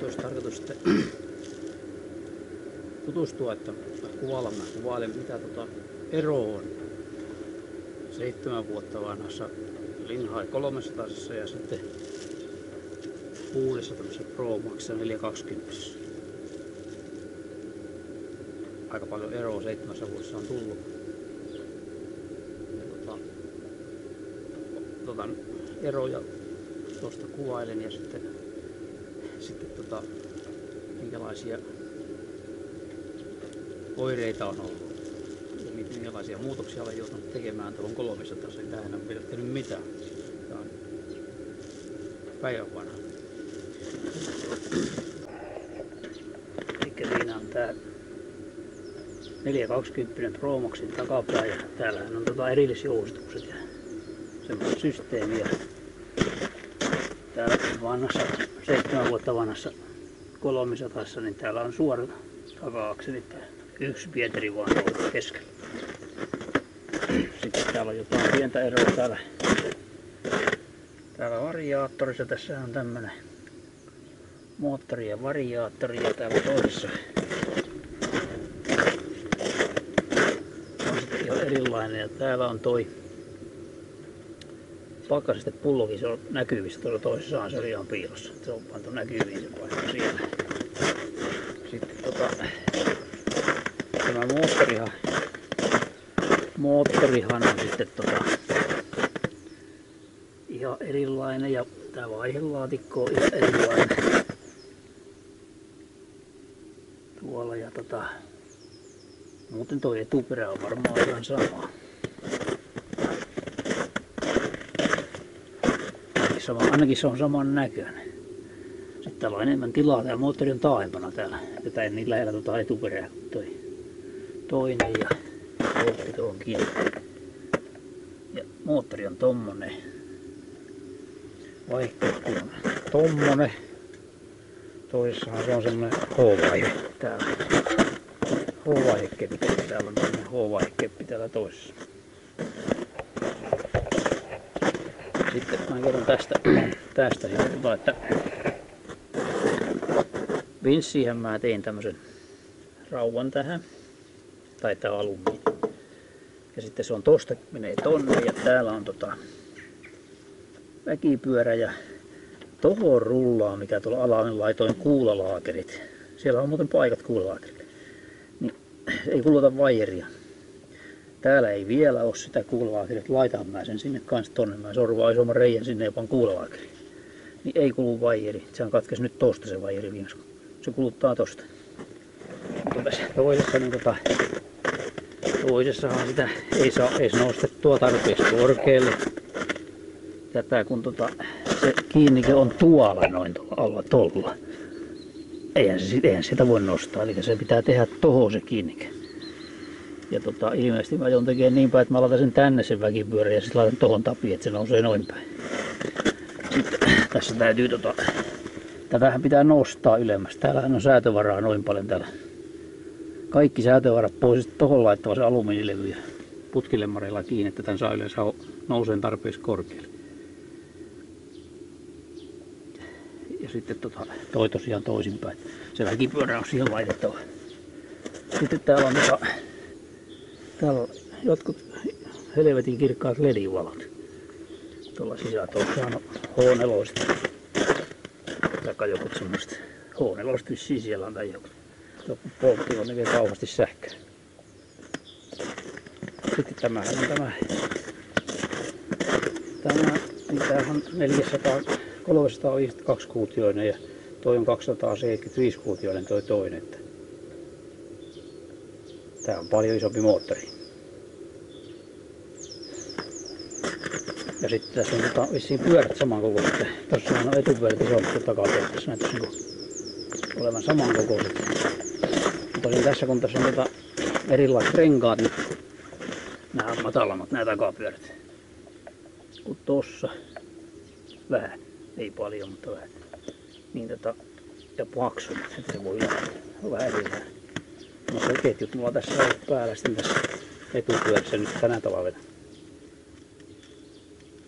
olisi tarkoitus sitten tutustua, että kuvailen mitä ero on 7 vuotta vanhassa Linhai 300 ja sitten uudessa tämmöisessä Pro Max 420. Aika paljon eroa 7 vuodessa on tullut. Ja eroja tuosta kuvailen ja sitten minkälaisia oireita on ollut ja minkälaisia muutoksia olen joutunut tekemään tuohon 300. Tähän en ole tehnyt mitään. Tämä on päivän vanha. Eli siinä on tää 420 Pro Maxin takapää ja täällähän on erillisjoustukset ja semmoista systeemiä. Täällä vanhassa 7 vuotta vanhassa 300, niin täällä on suora taka-akseli. Yksi Pietari vaan on keskellä. Sitten täällä on jotain pientä eroa täällä variaattorissa. Tässä on tämmönen moottori ja variaattori ja täällä toisessa on sitten ihan erilainen ja täällä on toi pakkasestepullokin, se on näkyvissä tuolla toisessaan, se oli ihan piilossa. Se on pantu näkyviin se paikka siellä. Sitten tämä moottorihan on sitten ihan erilainen ja tämä vaihelaatikko on ihan erilainen. Tuolla ja muuten tuo etuperä on varmaan ihan sama. Ainakin se on saman näköinen. Sitten täällä on enemmän tilaa, tää moottori on taaempana täällä. Tätä ei niin lähellä etuperää kuin toi toinen ja tuohon kiinni. Ja moottori on tommonen. Vaihtoehto on tommonen. Toisessahan se on semmonen H-vaihe täällä. H-vaihekeppi. Täällä on tämmönen H-vaihekeppi täällä toisessa. Sitten mä kerron tästä että vinssiinhän mä tein tämmösen raudan tähän. Tai tää alumiini. Ja sitten se on tosta menee tonne ja täällä on väkipyörä ja tohon rullaa, mikä tuolla alalla laitoin kuulalaakerit. Siellä on muuten paikat kuulalaakerille. Niin ei kuluta vaijeria. Täällä ei vielä ole sitä kuulalaakeria, laitan mä sen sinne kanssa tonne. Mä sorvaan isomman reijän sinne ja pan kuulalaakerin. Niin ei kulu vaijeri. Sehän katkesi nyt tosta se vaijeri viimeksi. Se kuluttaa tosta. Mutta tässä toisessa niin toisessahan sitä ei saa edes nostettua tarpeeksi korkealle. Tätä kun se kiinnike on tuolla noin alla tolla. Eihän sitä voi nostaa, eli se pitää tehdä tohon se kiinnike. Ja ilmeisesti mä joudun tekemään niin päin, että mä laitan sen tänne sen väkipyörän ja sitten laitan tohon tapiin, että se nousee noin päin. Sitten tässä täytyy tätähän pitää nostaa ylemmäs. Täällähän on säätövaraa noin paljon täällä. Kaikki säätövarat pois, sitten tohon laittava se alumiinilevy ja putkilemmarilla kiinni, että tän saa yleensä nouseen tarpeeksi korkealle. Ja sitten toi tosiaan toisinpäin. Se väkipyörä on siihen laitettava. Sitten täällä on täällä on jotkut helvetin kirkkaat LED-valot. Tuolla sisällä tuossa on H4. Tai joku semmoista. H4 vissiin siellä on tai joku. Joku poltti on, ne vie kauheasti sähköä. Sitten tämähän on niin tää on 352 kuutioinen ja toi on 275 kuutioinen toi toinen. Tää on paljon isompi moottori. Ja sitten tässä on vissiin pyörät samankokoiset. Tossahan on etupyörät isommat kuin takapyörät. Tässä näyttäisi olevan samankokoiset. Mutta tässä kun tässä on erilaiset renkaat, niin nämä on matalammat nämä takapyörät. Kun tossa vähän, ei paljon, mutta vähän. Niin ja paksummat, että se voi olla vähän erilainen. No se ketjut mulla tässä on päällä sitten tässä etupyörässä nyt tänä talvena.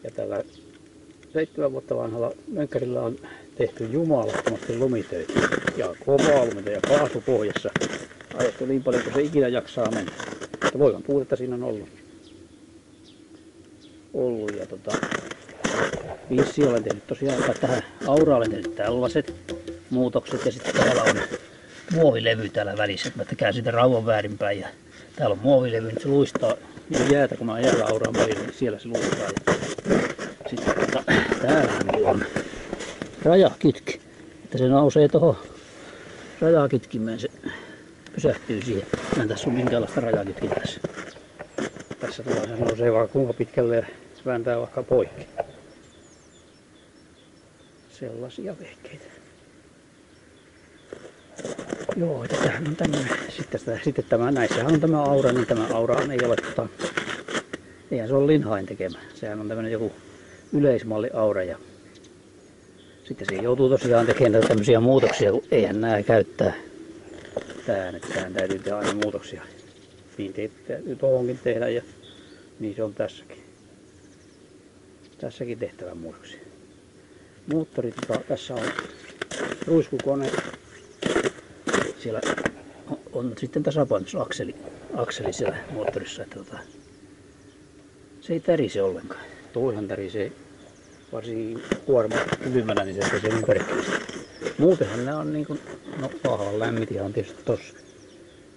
Ja tällä 7 vuotta vanhalla mönkärillä on tehty jumalattomasti lumitöitä. Ja kovaa lumita ja kaasu pohjassa. Ajettu niin paljon kuin se ikinä jaksaa mennä. Mutta voiman puutetta siinä on ollut. Ja viisi olen tehnyt tosiaan, tähän auraan olen tehnyt tällaiset muutokset ja sitten täällä on muovilevy täällä välissä. Mä tekään siitä raudan väärinpäin ja täällä on muovilevy, nyt se luistaa jäätä, kun mä jäällä auraan paljon, niin siellä se luistaa. Ja sitten täällä on rajakitki, että se nousee tuohon rajakitkimeen, se pysähtyy siihen. Mä tässä on minkäänlaista rajakitkiä tässä. Tässä tulee, se nousee vaan kuinka pitkälle ja vääntää vaikka poikki. Sellaisia vehkeitä. Joo, tämähän on tämmönen. Sitten tämä, näissähän on tämä aura, niin tämä aura ei ole eihän se ole Linhain tekemä. Sehän on tämmönen joku yleismalli aura ja sitten se joutuu tosiaan tekemään tämmöisiä muutoksia, kun eihän nää käyttää tähän, että tähän täytyy tehdä aina muutoksia. Niin täytyy tohonkin tehdä ja niin se on tässäkin. Tässäkin tehtävä muutoksia. Moottori, tässä on ruiskukone. Siellä on sitten tasapainotusakseli siellä moottorissa, että se ei tärise ollenkaan. Toihan tärisee varsin kuorma kylmänä, niin se pesee niin perkeleesti. Muutenhan nämä on niin kuin, no pahan lämmitiä on tietysti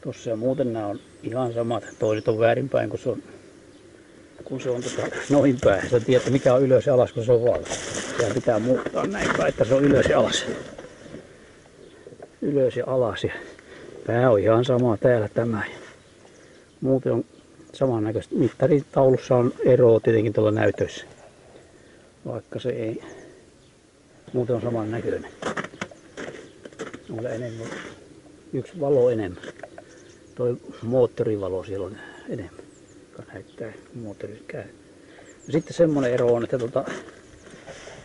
tossa ja muuten nämä on ihan samat. Toiset on väärinpäin, kun se on noin päin. Sä tiedät mikä on ylös ja alas, kun se on valmis. Sehän pitää muuttaa näin päin, että se on ylös ja alas. Ylös ja alas. Ja pää on ihan sama täällä tämä. Muuten on samannäköistä. Mittaritaulussa on eroa tietenkin tuolla näytöissä. Vaikka se ei. Muuten on samannäköinen. On enemmän. Yksi valo enemmän. Toi moottorivalo siellä on enemmän. Joka näyttää moottorin käy. Ja sitten semmonen ero on, että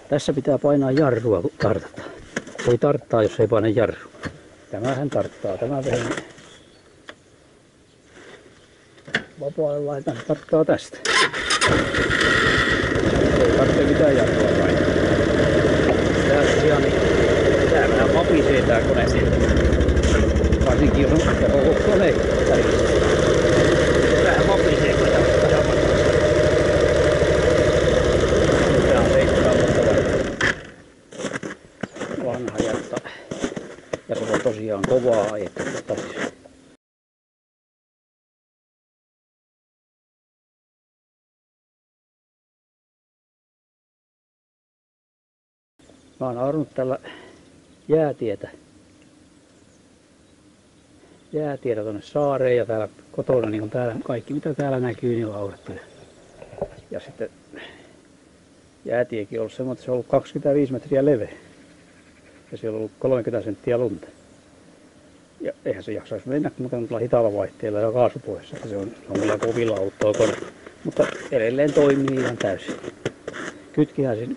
tässä pitää painaa jarrua kun tartataan. Se ei tarttaa, jos ei paina jarrua. Tämähän tarttaa. Tämä vehme vapaalle laitan, tarttaa tästä. Ei tarvitse mitään jarrua painaa. Tää tosiaan, tää vähän vapisee tää kone. Varsinkin jos on koko kone tärissä. Vähän vapisee, kun tää on tasapainossa. Tää on 7 vuotta vanha jättä. Ja se on tosiaan kovaa ajettu. Mä oon aurunut tällä jäätietä tonne saareen ja täällä kotona niin täällä kaikki mitä täällä näkyy niin on aurattu. Ja sitten jäätiekin on ollut semmoinen, että se on ollut 25 metriä leveä. Ja siellä on ollut 30 senttiä lunta. Ja eihän se jaksaisi mennä muuten hitaalla vaihteella ja kaasupohjassa. Se on kyllä kovilla autoa kone. Mutta edelleen toimii ihan täysin.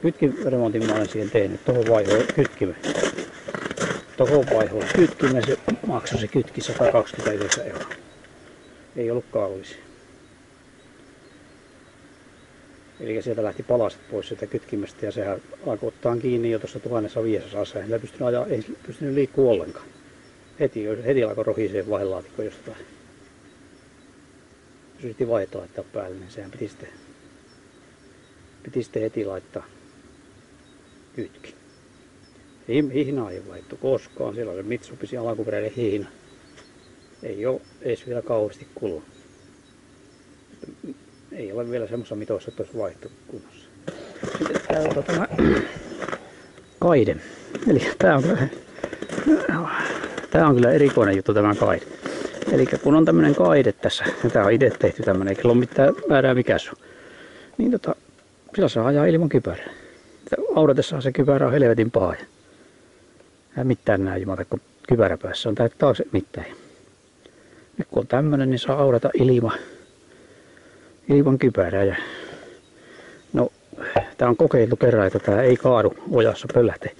Kytkiremontin mä olen siihen tehnyt. Tohon vaihoon kytkimen. Tohon vaihoon kytkimen se maksoi se kytki 129 €. Ei ollut kallis. Eli sieltä lähti palaset pois sieltä kytkimestä ja sehän alkoi ottaa kiinni jo tuossa 1500. Ei pystynyt liikkua ollenkaan. Heti alkoi rohisee vaihdelaatikko jostain. Jos yritti vaihtaa laittaa päälle, niin sehän piti sitten heti laittaa kytki. Hihnaa ei ole vaihdettu koskaan. Siellä on se Mitsubishi alkuperäinen hihna. Ei ole edes vielä kauheasti kulunut. Ei ole vielä semmoisessa mitoissa, että olisi vaihto kunnossa. Sitten täällä on tämä kaide. Eli tää on kyllä erikoinen juttu tämä kaide. Eli kun on tämmönen kaide tässä, ja tää on itse tehty tämmönen, eikä ole mitään väärää mikä se on. Niin sillä saa ajaa ilman kypärää. Auratessahan se kypärä on helvetin paha. Ei mitään näe jumata, kun kypärä päässä on tää taakse mitään. Nyt kun on tämmönen, niin saa aurata ilman kypärää. Ja no, tää on kokeiltu kerran, että tää ei kaadu ojassa pöllähte.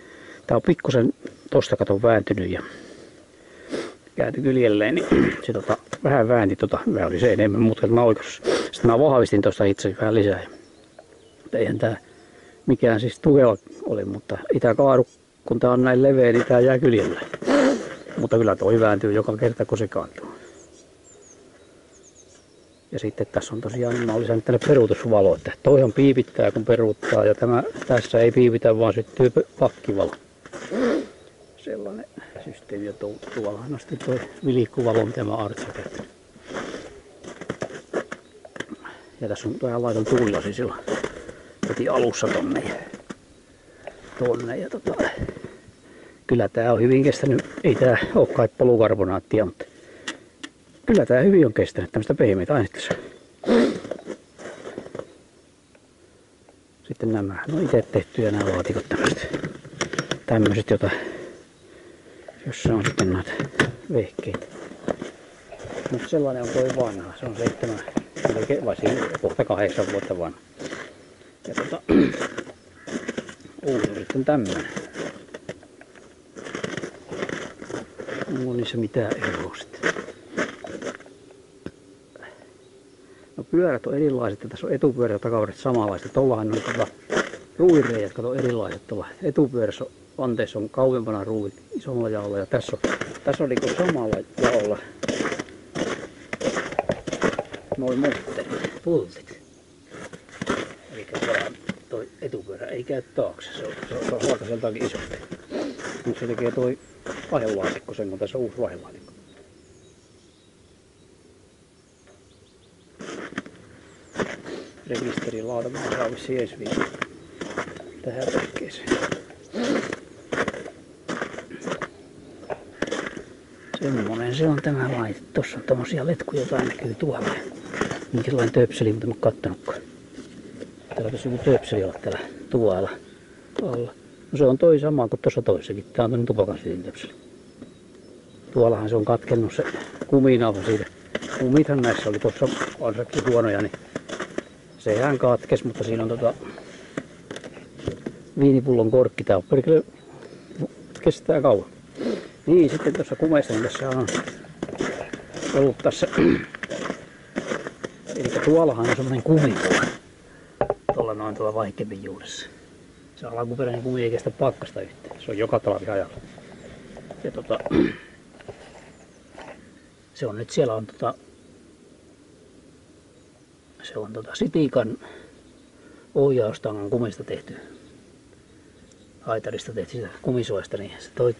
Tää on pikkusen tosta katon vääntynyt ja kääntyi kyljelleen, niin se vähän väänti vähän oli se enemmän, mutta mä oikossa. Sitten mä vahvistin tosta itse vähän lisää. Eihän tää mikään siis tukeva ole, mutta ei tää kaadu kun tää on näin leveä, niin tää jää kyljelle. Mutta kyllä toi vääntyy joka kerta, kun se kaantuu. Ja sitten tässä on tosiaan, niin mä olen lisännyt tänne peruutusvalo, että toihan piipittää kun peruuttaa ja tämä tässä ei piipitä, vaan syttyy pakkivalo. Sellainen systeemi ja tuollahan asti toi vilkkuvalo, mitä mä Artsa käytän. Ja tässä on vähän laiton tuulilasi silloin heti alussa tonne. Ja kyllä tää on hyvin kestänyt, ei tää oo kai polukarbonaattia, mutta kyllä tää hyvin on kestänyt tämmöstä pehmeitä ainetta. Sitten nämä, no itse tehtyjä nämä laatikot tämmöiset, jossa on sitten näitä vehkeitä. Mutta sellainen on toi vanha, se on 7, vai kohta 8 vuotta vanha. Ja uusi on sitten tämmönen. Mulla on niissä mitään eroa sitten. No pyörät on erilaiset, tässä on etupyörät ja takapyörät samanlaiset. Tuollahan on ruuvireijät, kato erilaiset tuolla. Etupyörässä vanteessa on kauempana ruuvit isommalla jaolla ja tässä on niinku samalla jaolla noin pultit. Eli toi etupyörä ei käy taakse, se on valtaiseltaankin isompi. Mutta se tekee toi vaihdelaatikko sen, kun tässä on uusi vaihdelaatikko. Rekisterin lautamaan saa vissiin ensi viikolla tähän vehkeeseen. Semmonen se on tämä laite. Tossa on tommosia letkuja, jotain näkyy tuolla. Minkälainen töpseli, mutta en oo kattonutkaan. Täällä on joku töpseli olla täällä tuolla alla. No se on toi sama kuin tuossa toissakin. Tää on toinen tupakan töpseli. Tuollahan se on katkennut se kuminauha siitä. Kumithan näissä oli tuossa ansakin huonoja, niin sehän katkes, mutta siinä on viinipullon korkki. Tää on perkele kestää kauan. Niin, sitten tuossa kumeessa niin tässä on ollut tässä. Eli tuollahan on semmonen kumi tuolla vaihkepin juuressa. Se alkuperäinen kumi ei kestä pakkasta yhteen. Se on joka talvi ajalla. Ja se on nyt siellä on se on Sitikan ohjaustangan kumista tehty. Haitarista tehty sitä kumisuojasta, niin se toi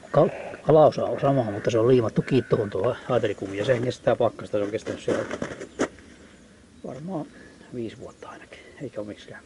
alaosa on sama, mutta se on liimattu kiinni tuohon haitarikumiin ja sehän kestää pakkasta. Se on kestänyt siellä varmaan 5 vuotta ainakin, eikä ole miksikään.